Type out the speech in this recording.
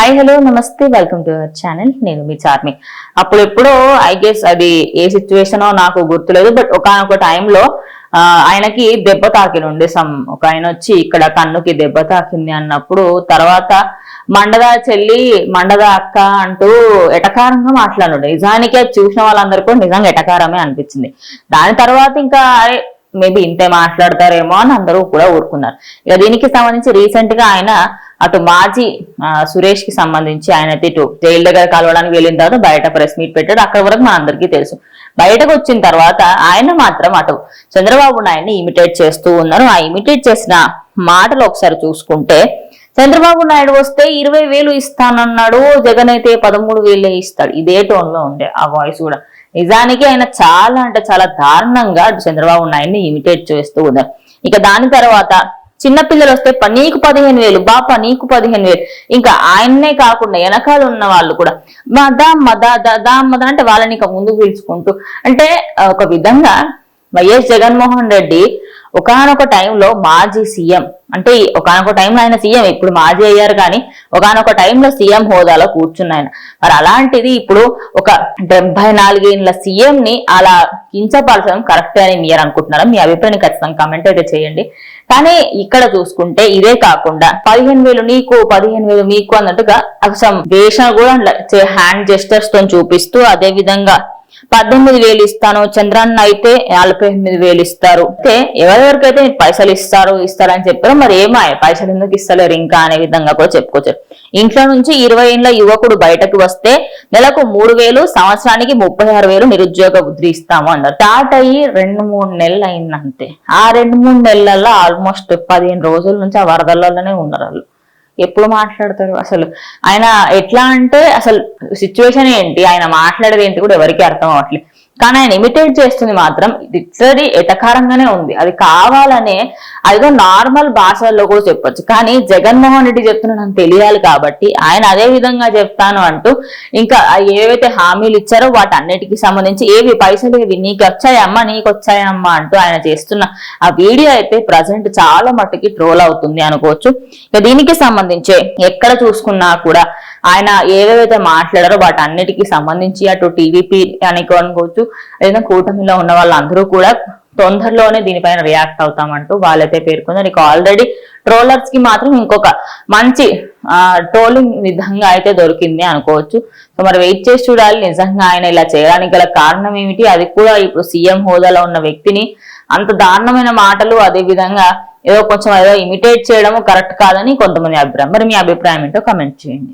Hi hello నమస్తే welcome to our channel. నేను మీ చార్మి. అప్పుడు ఎప్పుడో ఐ గెస్ అది ఏ సిచ్యువేషనో నాకు గుర్తులేదు, బట్ ఒకనొక టైంలో ఆయనకి దెబ్బ తాకినుండే ఒక ఆయన వచ్చి ఇక్కడ కన్నుకి దెబ్బ తాకింది అన్నప్పుడు తర్వాత మండదా చెల్లి మండదా అక్క అంటూ ఎటకారంగా మాట్లాడు. నిజానికి అది చూసిన వాళ్ళందరూ కూడా నిజంగా ఎటకారమే అనిపించింది. దాని తర్వాత ఇంకా మేబీ ఇంతే మాట్లాడతారేమో అని అందరూ కూడా ఊరుకున్నారు. ఇక దీనికి సంబంధించి రీసెంట్ గా ఆయన అటు మాజీ సురేష్ కి సంబంధించి ఆయన ఇటు జైలు దగ్గర కలవడానికి వెళ్ళిన తర్వాత బయట ప్రెస్ మీట్ పెట్టాడు. అక్కడ వరకు మన అందరికీ తెలుసు. బయటకు వచ్చిన తర్వాత ఆయన మాత్రం అటు చంద్రబాబు నాయుడిని ఇమిటేట్ చేస్తూ ఉన్నారు. ఆ ఇమిటేట్ చేసిన మాటలు ఒకసారి చూసుకుంటే, చంద్రబాబు నాయుడు వస్తే 20,000 ఇస్తానన్నాడు, జగన్ అయితే 13,000 ఇస్తాడు. ఇదే టోన్ లో ఉండే ఆ వాయిస్ కూడా. నిజానికి ఆయన చాలా అంటే చాలా దారుణంగా చంద్రబాబు నాయుడిని ఇమిటేట్ చేస్తూ ఉన్నారు. ఇక దాని తర్వాత చిన్నపిల్లలు వస్తే నీకు 15,000 బాపా, నీకు 15,000. ఇంకా ఆయన్నే కాకుండా వెనకాల ఉన్న వాళ్ళు కూడా మద అంటే వాళ్ళని ఇక ముందుకు పిలుచుకుంటూ, అంటే ఒక విధంగా వైఎస్ జగన్మోహన్ రెడ్డి ఒకనొక టైంలో మాజీ సీఎం, అంటే ఒకనొక టైంలో ఆయన సీఎం, ఇప్పుడు మాజీ అయ్యారు కానీ ఒకనొక టైంలో సీఎం హోదాలో కూర్చున్నాయన. మరి అలాంటిది ఇప్పుడు ఒక 74 ఏళ్ల సీఎం ని అలా కించపరచడం కరెక్ట్ అని మీరు అనుకుంటున్నారా? మీ అభిప్రాయాన్ని ఖచ్చితంగా కామెంట్ అయితే చేయండి. కానీ ఇక్కడ చూసుకుంటే ఇదే కాకుండా 15,000 నీకు 15,000 మీకు అన్నట్టుగా అసలు వేషం కూడా హ్యాండ్ జెస్టర్స్ తో చూపిస్తూ, అదే విధంగా 18,000 ఇస్తాను, చంద్రన్న అయితే 48,000 ఇస్తారు. అయితే ఎవరెవరికైతే పైసలు ఇస్తారని చెప్పారో మరి పైసలు ఎందుకు ఇస్తలేరు ఇంకా అనే విధంగా కూడా చెప్పుకోవచ్చు. ఇంట్లో నుంచి 20 ఏళ్ల యువకుడు బయటకు వస్తే నెలకు 3,000, సంవత్సరానికి 36,000 నిరుద్యోగ వృద్ధి ఇస్తాము అన్నారు. స్టార్ట్ అయ్యి 2-3 నెలలు అయిందంతే. ఆ 2-3 నెలల్లో ఆల్మోస్ట్ 15 రోజుల నుంచి ఆ వరదల్లోనే ఉన్నారు వాళ్ళు. ఎప్పుడు మాట్లాడతారు అసలు? ఆయన ఎట్లా అంటే అసలు సిచ్యువేషన్ ఏంటి, ఆయన మాట్లాడేది ఏంటి కూడా ఎవరికి అర్థం అవ్వట్లేదు. కానీ ఆయన ఇమిటేట్ చేస్తుంది మాత్రం లిటరరీ ఎటకారంగానే ఉంది. అది కావాలనే అదిగో నార్మల్ భాషల్లో కూడా చెప్పొచ్చు, కానీ జగన్మోహన్ రెడ్డి చెప్తున్నాను తెలియాలి కాబట్టి ఆయన అదే విధంగా చెప్తాను అంటూ ఇంకా ఏవైతే హామీలు ఇచ్చారో వాటన్నిటికి సంబంధించి ఏవి పైసలు ఏవి నీకు వచ్చాయమ్మా నీకు వచ్చాయమ్మా అంటూ ఆయన చేస్తున్న ఆ వీడియో అయితే ప్రజెంట్ చాలా మట్టుకి ట్రోల్ అవుతుంది అనుకోవచ్చు. ఇక దీనికి సంబంధించి ఎక్కడ చూసుకున్నా కూడా ఆయన ఏవేవైతే మాట్లాడారో వాటన్నిటికీ సంబంధించి అటు టీడీపీ అనుకోవచ్చు, లేదా కూటమిలో ఉన్న వాళ్ళందరూ కూడా తొందరలోనే దీనిపైన రియాక్ట్ అవుతామంటూ వాళ్ళైతే పేర్కొన్నారు. ఇక ఆల్రెడీ ట్రోలర్స్ కి మాత్రం ఇంకొక మంచి ట్రోలింగ్ విధంగా అయితే దొరికింది అనుకోవచ్చు. సో మరి వెయిట్ చేసి చూడాలి నిజంగా ఆయన ఇలా చేయడానికి గల కారణం ఏమిటి. అది కూడా ఇప్పుడు సీఎం హోదాలో ఉన్న వ్యక్తిని అంత దారుణమైన మాటలు, అదే విధంగా ఏదో ఇమిటేట్ చేయడం కరెక్ట్ కాదని కొంతమంది అభిప్రాయం. మరి మీ అభిప్రాయం ఏంటో కమెంట్ చేయండి.